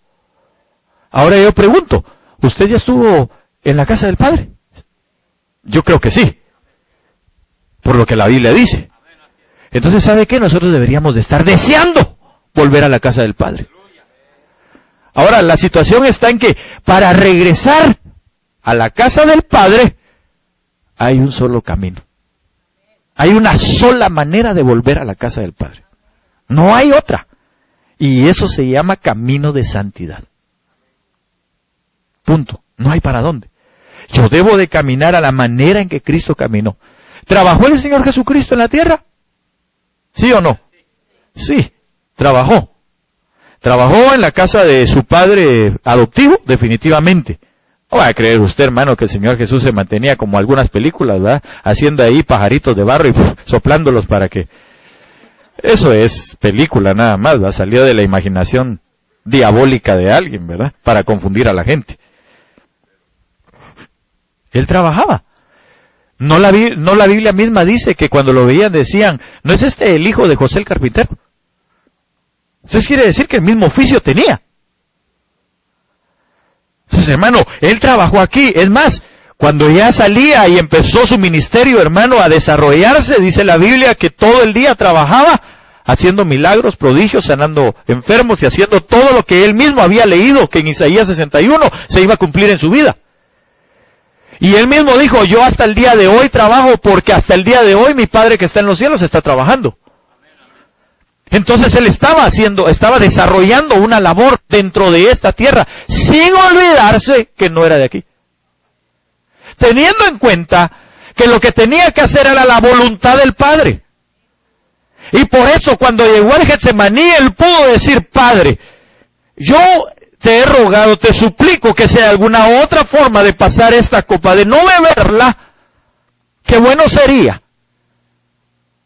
Ahora yo pregunto, ¿usted ya estuvo en la casa del Padre? Yo creo que sí, por lo que la Biblia dice. Entonces, ¿sabe qué? Nosotros deberíamos de estar deseando volver a la casa del Padre. Ahora, la situación está en que para regresar a la casa del Padre hay un solo camino. Hay una sola manera de volver a la casa del Padre. No hay otra. Y eso se llama camino de santidad. Punto. No hay para dónde. Yo debo de caminar a la manera en que Cristo caminó. ¿Trabajó el Señor Jesucristo en la tierra? ¿Sí o no? Sí, trabajó. Trabajó en la casa de su padre adoptivo, definitivamente. No va a creer usted, hermano, que el Señor Jesús se mantenía como algunas películas, ¿verdad? Haciendo ahí pajaritos de barro y soplándolos para que... Eso es película nada más, ¿verdad? Salió de la imaginación diabólica de alguien, ¿verdad? Para confundir a la gente. Él trabajaba. No la Biblia misma dice que cuando lo veían decían, ¿no es este el hijo de José el carpintero? Entonces quiere decir que el mismo oficio tenía. Entonces, hermano, él trabajó aquí. Es más, cuando ya salía y empezó su ministerio, hermano, a desarrollarse, dice la Biblia que todo el día trabajaba haciendo milagros, prodigios, sanando enfermos y haciendo todo lo que él mismo había leído, que en Isaías 61 se iba a cumplir en su vida. Y él mismo dijo, yo hasta el día de hoy trabajo porque hasta el día de hoy mi Padre que está en los cielos está trabajando. Entonces él estaba desarrollando una labor dentro de esta tierra, sin olvidarse que no era de aquí. Teniendo en cuenta que lo que tenía que hacer era la voluntad del Padre. Y por eso cuando llegó al Getsemaní, él pudo decir, Padre, yo te he rogado, te suplico que sea alguna otra forma de pasar esta copa, de no beberla, qué bueno sería.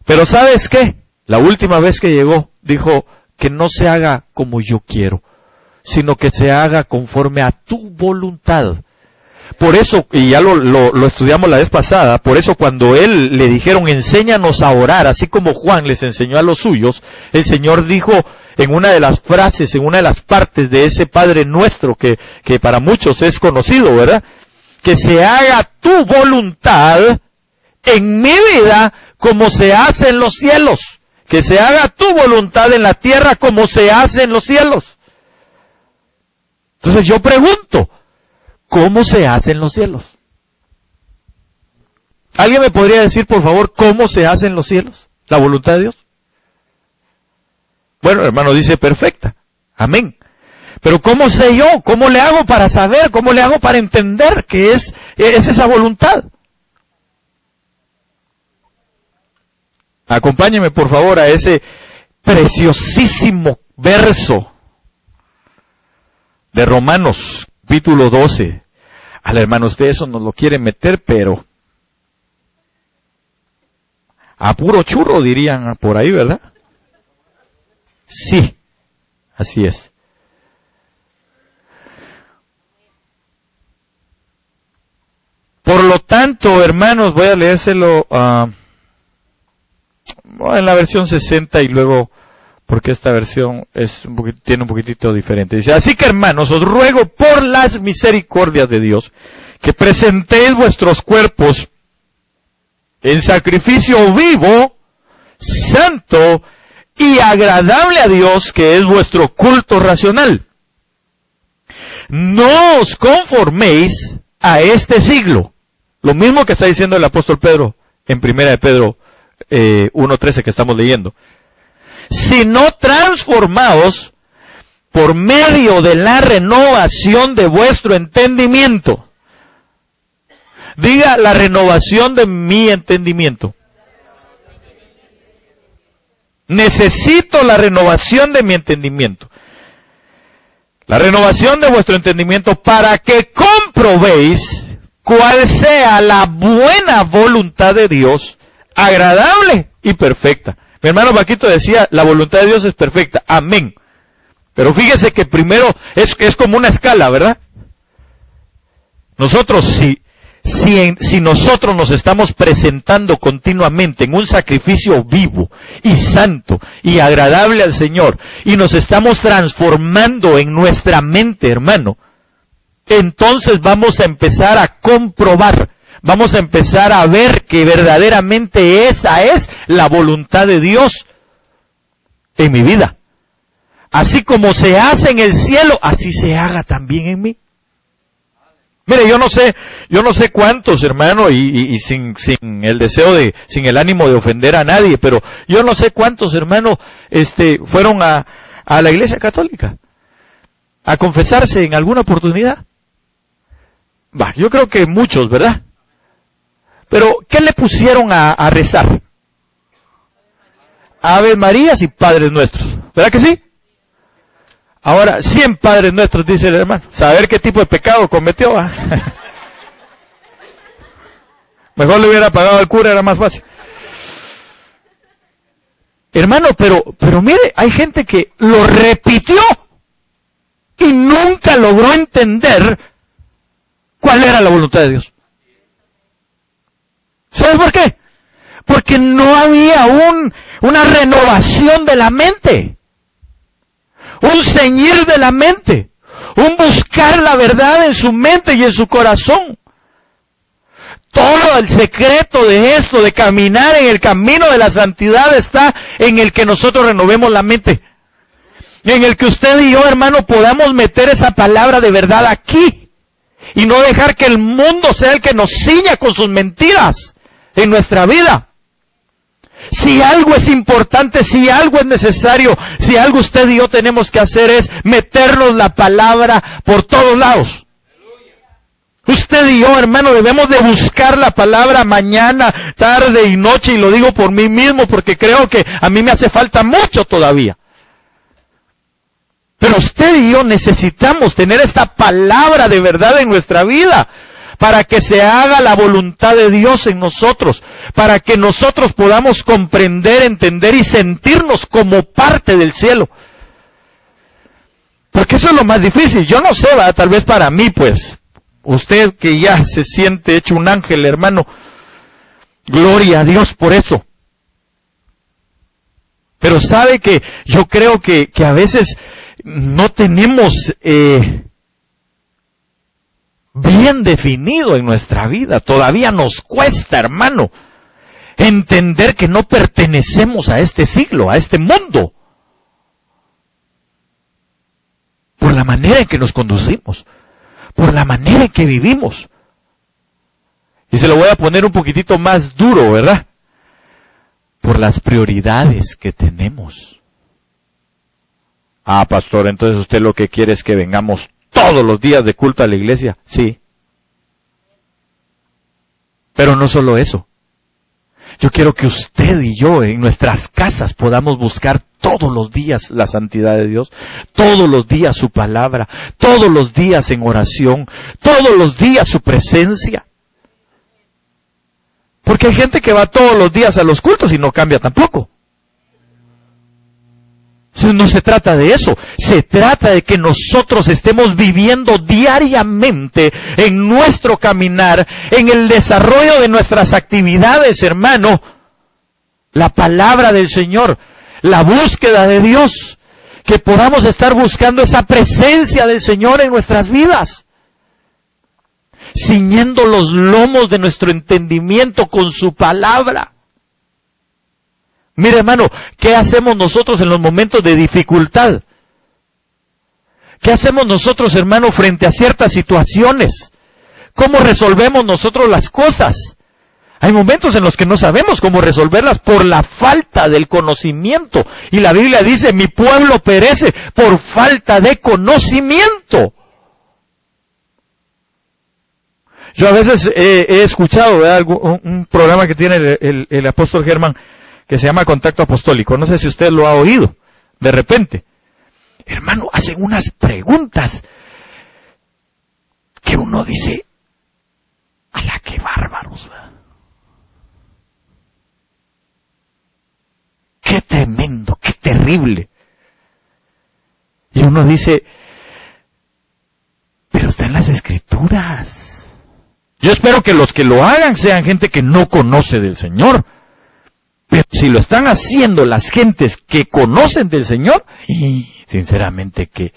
Pero ¿sabes qué? La última vez que llegó, dijo que no se haga como yo quiero, sino que se haga conforme a tu voluntad. Por eso, y ya lo estudiamos la vez pasada, por eso cuando él le dijeron, enséñanos a orar, así como Juan les enseñó a los suyos, el Señor dijo en una de las frases, en una de las partes de ese Padre Nuestro, que para muchos es conocido, ¿verdad? Que se haga tu voluntad en mi vida como se hace en los cielos. Que se haga tu voluntad en la tierra como se hace en los cielos. Entonces yo pregunto, cómo se hacen los cielos. ¿Alguien me podría decir, por favor, cómo se hacen los cielos? ¿La voluntad de Dios? Bueno, hermano, dice perfecta. Amén. Pero ¿cómo sé yo? ¿Cómo le hago para saber? ¿Cómo le hago para entender que es esa voluntad? Acompáñeme, por favor, a ese preciosísimo verso de Romanos, capítulo 12. Al hermano, usted eso nos lo quiere meter, pero a puro churro, dirían por ahí, ¿verdad? Sí, así es. Por lo tanto, hermanos, voy a leérselo en la versión 60 y luego, porque esta versión tiene un poquitito diferente. Dice, así que hermanos, os ruego por las misericordias de Dios, que presentéis vuestros cuerpos en sacrificio vivo, santo y agradable a Dios, que es vuestro culto racional. No os conforméis a este siglo. Lo mismo que está diciendo el apóstol Pedro en 1 de Pedro 1:13 que estamos leyendo. Sino transformaos por medio de la renovación de vuestro entendimiento. Diga, la renovación de mi entendimiento. Necesito la renovación de mi entendimiento. La renovación de vuestro entendimiento para que comprobéis cuál sea la buena voluntad de Dios, agradable y perfecta. Mi hermano Paquito decía, la voluntad de Dios es perfecta. Amén. Pero fíjese que primero es como una escala, ¿verdad? Nosotros, si nosotros nos estamos presentando continuamente en un sacrificio vivo y santo y agradable al Señor, y nos estamos transformando en nuestra mente, hermano, entonces vamos a empezar a comprobar, vamos a empezar a ver que verdaderamente esa es la voluntad de Dios en mi vida. Así como se hace en el cielo, así se haga también en mí. Mire, yo no sé cuántos, hermano, y sin el deseo sin el ánimo de ofender a nadie, pero yo no sé cuántos, hermano, fueron a la Iglesia Católica a confesarse en alguna oportunidad. Yo creo que muchos, ¿verdad? Pero, ¿qué le pusieron a rezar? Ave Marías y Padres Nuestros, ¿verdad que sí? Ahora, 100 Padres Nuestros, dice el hermano. Saber qué tipo de pecado cometió. Mejor le hubiera pagado al cura, era más fácil. Hermano, pero mire, hay gente que lo repitió y nunca logró entender cuál era la voluntad de Dios. ¿Sabes por qué? Porque no había una renovación de la mente. Un ceñir de la mente, un buscar la verdad en su mente y en su corazón. Todo el secreto de esto, de caminar en el camino de la santidad, está en el que nosotros renovemos la mente. En el que usted y yo, hermano, podamos meter esa palabra de verdad aquí. Y no dejar que el mundo sea el que nos ciña con sus mentiras en nuestra vida. Si algo es importante, si algo es necesario, si algo usted y yo tenemos que hacer es meternos la palabra por todos lados. Usted y yo, hermano, debemos de buscar la palabra mañana, tarde y noche, y lo digo por mí mismo porque creo que a mí me hace falta mucho todavía. Pero usted y yo necesitamos tener esta palabra de verdad en nuestra vida, para que se haga la voluntad de Dios en nosotros, para que nosotros podamos comprender, entender y sentirnos como parte del cielo. Porque eso es lo más difícil. Yo no sé, tal vez para mí, pues, usted que ya se siente hecho un ángel, hermano, gloria a Dios por eso. Pero sabe que yo creo que a veces no tenemos bien definido en nuestra vida. Todavía nos cuesta, hermano, entender que no pertenecemos a este siglo, a este mundo, por la manera en que nos conducimos, por la manera en que vivimos. Y se lo voy a poner un poquitito más duro, ¿verdad? Por las prioridades que tenemos. Ah, pastor, entonces usted lo que quiere es que vengamos todos los días de culto a la iglesia. Sí. Pero no solo eso. Yo quiero que usted y yo en nuestras casas podamos buscar todos los días la santidad de Dios, todos los días su palabra, todos los días en oración, todos los días su presencia. Porque hay gente que va todos los días a los cultos y no cambia tampoco. No se trata de eso, se trata de que nosotros estemos viviendo diariamente en nuestro caminar, en el desarrollo de nuestras actividades, hermano, la palabra del Señor, la búsqueda de Dios, que podamos estar buscando esa presencia del Señor en nuestras vidas, ciñendo los lomos de nuestro entendimiento con su palabra. Mire, hermano, ¿qué hacemos nosotros en los momentos de dificultad? ¿Qué hacemos nosotros, hermano, frente a ciertas situaciones? ¿Cómo resolvemos nosotros las cosas? Hay momentos en los que no sabemos cómo resolverlas por la falta del conocimiento. Y la Biblia dice, mi pueblo perece por falta de conocimiento. Yo a veces he escuchado, ¿verdad?, un programa que tiene el apóstol Germán, que se llama Contacto Apostólico. No sé si usted lo ha oído, de repente. Hermano, hacen unas preguntas que uno dice, ¡ala, qué bárbaros! ¡Qué tremendo, qué terrible! Y uno dice, pero está en las Escrituras. Yo espero que los que lo hagan sean gente que no conoce del Señor. Pero si lo están haciendo las gentes que conocen del Señor, y sinceramente, qué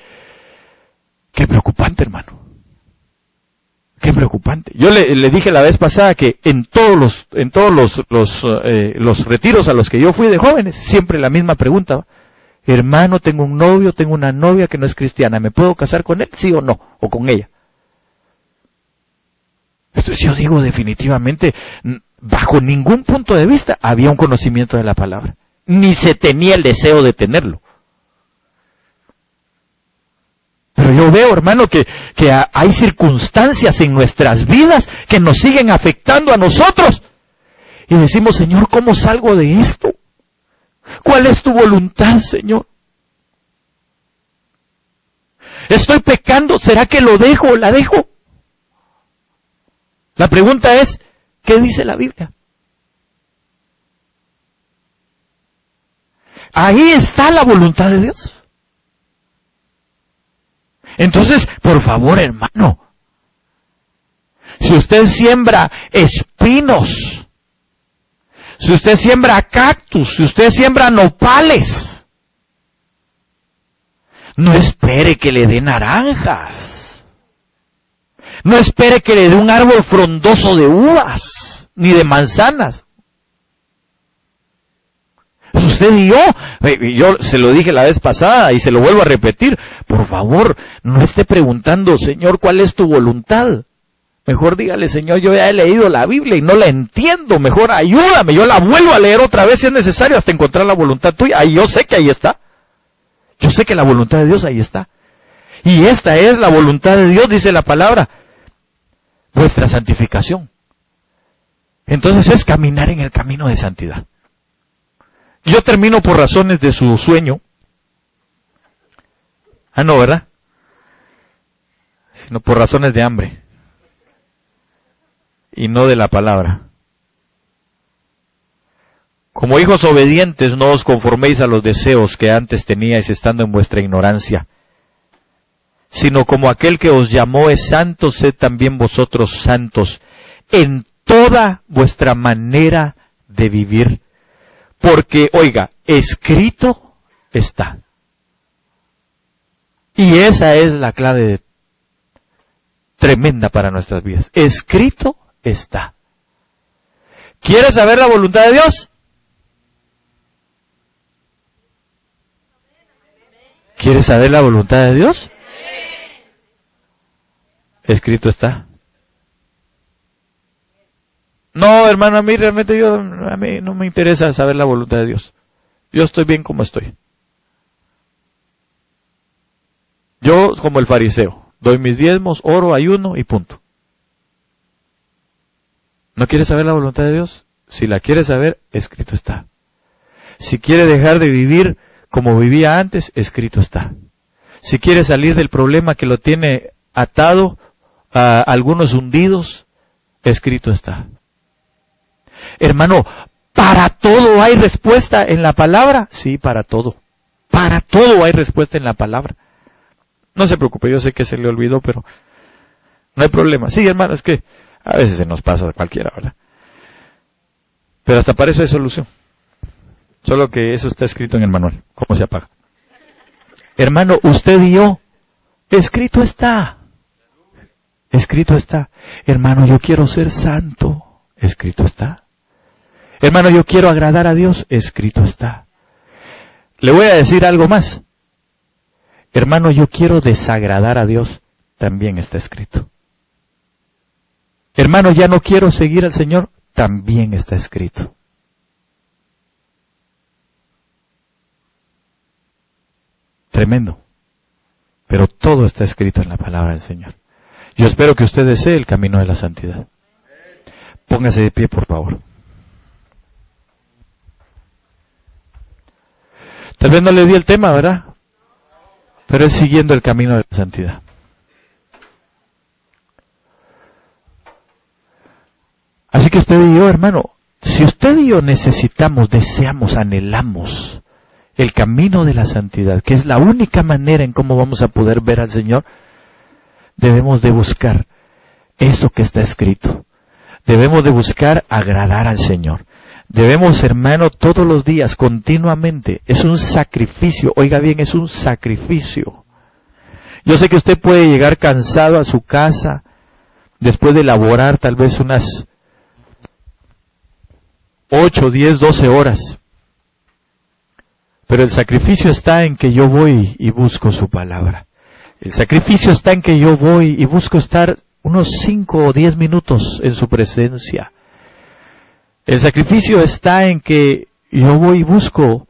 preocupante, hermano. Qué preocupante. Yo le dije la vez pasada que en todos los retiros a los que yo fui de jóvenes, siempre la misma pregunta. Hermano, tengo un novio, tengo una novia que no es cristiana, ¿me puedo casar con él? ¿Sí o no? ¿O con ella? Entonces yo digo definitivamente, bajo ningún punto de vista había un conocimiento de la palabra. Ni se tenía el deseo de tenerlo. Pero yo veo, hermano, que hay circunstancias en nuestras vidas que nos siguen afectando a nosotros. Y decimos, Señor, ¿cómo salgo de esto? ¿Cuál es tu voluntad, Señor? ¿Estoy pecando? ¿Será que lo dejo o la dejo? La pregunta es, ¿qué dice la Biblia? Ahí está la voluntad de Dios. Entonces, por favor, hermano, si usted siembra espinos, si usted siembra cactus, si usted siembra nopales, no espere que le dé naranjas. No espere que le dé un árbol frondoso de uvas, ni de manzanas. Usted y yo se lo dije la vez pasada y se lo vuelvo a repetir, por favor, no esté preguntando, Señor, ¿cuál es tu voluntad? Mejor dígale, Señor, yo ya he leído la Biblia y no la entiendo, mejor ayúdame, yo la vuelvo a leer otra vez si es necesario hasta encontrar la voluntad tuya. Ahí yo sé que ahí está. Yo sé que la voluntad de Dios ahí está. Y esta es la voluntad de Dios, dice la palabra. Vuestra santificación. Entonces es caminar en el camino de santidad. Yo termino por razones de su sueño. Ah, no, ¿verdad? Sino por razones de hambre. Y no de la palabra. Como hijos obedientes, no os conforméis a los deseos que antes teníais estando en vuestra ignorancia, sino como aquel que os llamó es santo, sed también vosotros santos en toda vuestra manera de vivir. Porque, oiga, escrito está. Y esa es la clave tremenda para nuestras vidas. Escrito está. ¿Quieres saber la voluntad de Dios? ¿Quieres saber la voluntad de Dios? Escrito está. No, hermano, a mí realmente a mí no me interesa saber la voluntad de Dios. Yo estoy bien como estoy. Yo, como el fariseo, doy mis diezmos, oro, ayuno y punto. ¿No quiere saber la voluntad de Dios? Si la quiere saber, escrito está. Si quiere dejar de vivir como vivía antes, escrito está. Si quiere salir del problema que lo tiene atado a algunos hundidos, escrito está. Hermano, ¿para todo hay respuesta en la palabra? Sí, para todo. Para todo hay respuesta en la palabra. No se preocupe, yo sé que se le olvidó, pero no hay problema. Sí, hermano, es que a veces se nos pasa a cualquiera, ¿verdad? Pero hasta para eso hay solución. Solo que eso está escrito en el manual. ¿Cómo se apaga? Hermano, usted y yo, escrito está. Escrito está. Hermano, yo quiero ser santo. Escrito está. Hermano, yo quiero agradar a Dios. Escrito está. Le voy a decir algo más. Hermano, yo quiero desagradar a Dios. También está escrito. Hermano, ya no quiero seguir al Señor. También está escrito. Tremendo. Pero todo está escrito en la palabra del Señor. Yo espero que usted desee el camino de la santidad. Póngase de pie, por favor. Tal vez no le di el tema, ¿verdad? Pero es siguiendo el camino de la santidad. Así que usted y yo, hermano, si usted y yo necesitamos, deseamos, anhelamos el camino de la santidad, que es la única manera en cómo vamos a poder ver al Señor, debemos de buscar esto que está escrito. Debemos de buscar agradar al Señor. Debemos, hermano, todos los días, continuamente. Es un sacrificio. Oiga bien, es un sacrificio. Yo sé que usted puede llegar cansado a su casa, después de laborar tal vez unas 8, 10, 12 horas. Pero el sacrificio está en que yo voy y busco su palabra. El sacrificio está en que yo voy y busco estar unos 5 o 10 minutos en su presencia. El sacrificio está en que yo voy y busco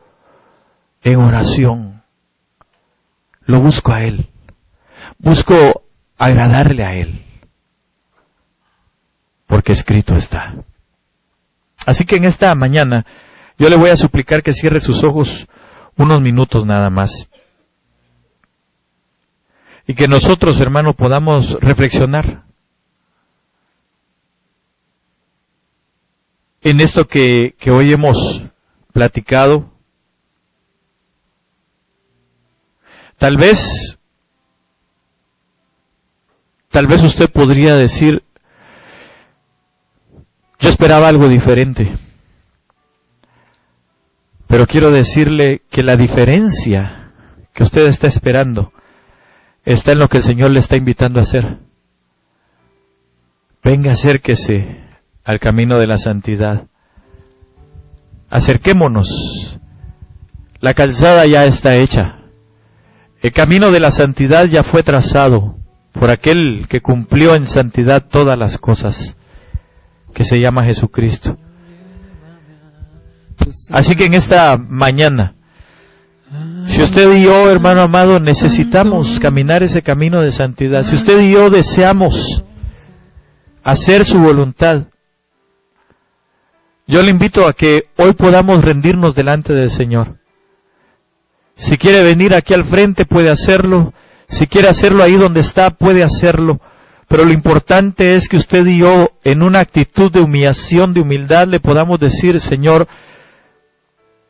en oración. Lo busco a Él. Busco agradarle a Él. Porque escrito está. Así que en esta mañana yo le voy a suplicar que cierre sus ojos unos minutos nada más. Y que nosotros, hermano, podamos reflexionar en esto que hoy hemos platicado. Tal vez usted podría decir, yo esperaba algo diferente. Pero quiero decirle que la diferencia que usted está esperando está en lo que el Señor le está invitando a hacer. Venga, acérquese al camino de la santidad. Acerquémonos. La calzada ya está hecha. El camino de la santidad ya fue trazado por aquel que cumplió en santidad todas las cosas, que se llama Jesucristo. Así que en esta mañana, si usted y yo, hermano amado, necesitamos caminar ese camino de santidad, si usted y yo deseamos hacer su voluntad, yo le invito a que hoy podamos rendirnos delante del Señor. Si quiere venir aquí al frente, puede hacerlo. Si quiere hacerlo ahí donde está, puede hacerlo. Pero lo importante es que usted y yo, en una actitud de humillación, de humildad, le podamos decir, Señor,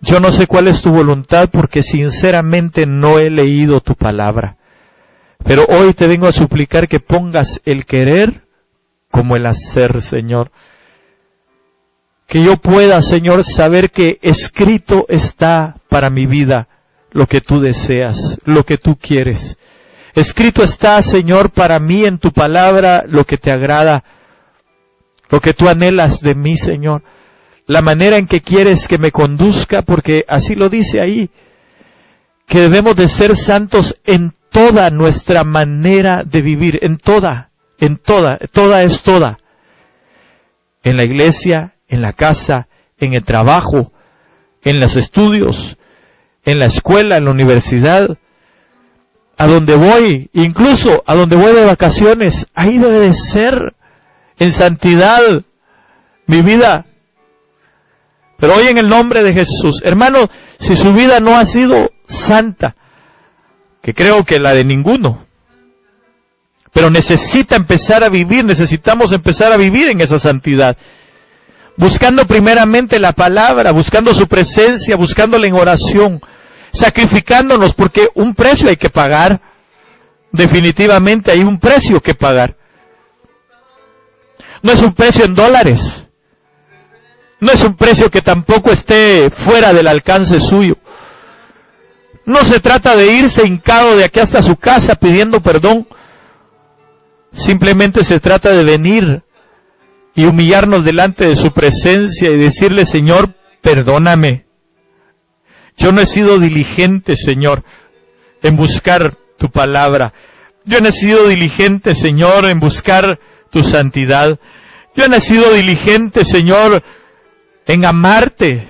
yo no sé cuál es tu voluntad porque sinceramente no he leído tu palabra. Pero hoy te vengo a suplicar que pongas el querer como el hacer, Señor. Que yo pueda, Señor, saber que escrito está para mi vida lo que tú deseas, lo que tú quieres. Escrito está, Señor, para mí en tu palabra lo que te agrada, lo que tú anhelas de mí, Señor. La manera en que quieres que me conduzca, porque así lo dice ahí, que debemos de ser santos en toda nuestra manera de vivir, en toda. en toda es toda. En la iglesia, en la casa, en el trabajo, en los estudios, en la escuela, en la universidad, a donde voy, incluso a donde voy de vacaciones, ahí debe de ser, en santidad, mi vida. Pero hoy en el nombre de Jesús, hermano, si su vida no ha sido santa, que creo que la de ninguno, pero necesitamos empezar a vivir en esa santidad, buscando primeramente la palabra, buscando su presencia, buscándola en oración, sacrificándonos, porque un precio hay que pagar, definitivamente hay un precio que pagar. No es un precio en dólares, no es un precio que tampoco esté fuera del alcance suyo. No se trata de irse hincado de aquí hasta su casa pidiendo perdón, simplemente se trata de venir y humillarnos delante de su presencia y decirle: Señor, perdóname. Yo no he sido diligente, Señor, en buscar tu palabra. Yo no he sido diligente, Señor, en buscar tu santidad. Yo no he sido diligente, Señor, en amarte,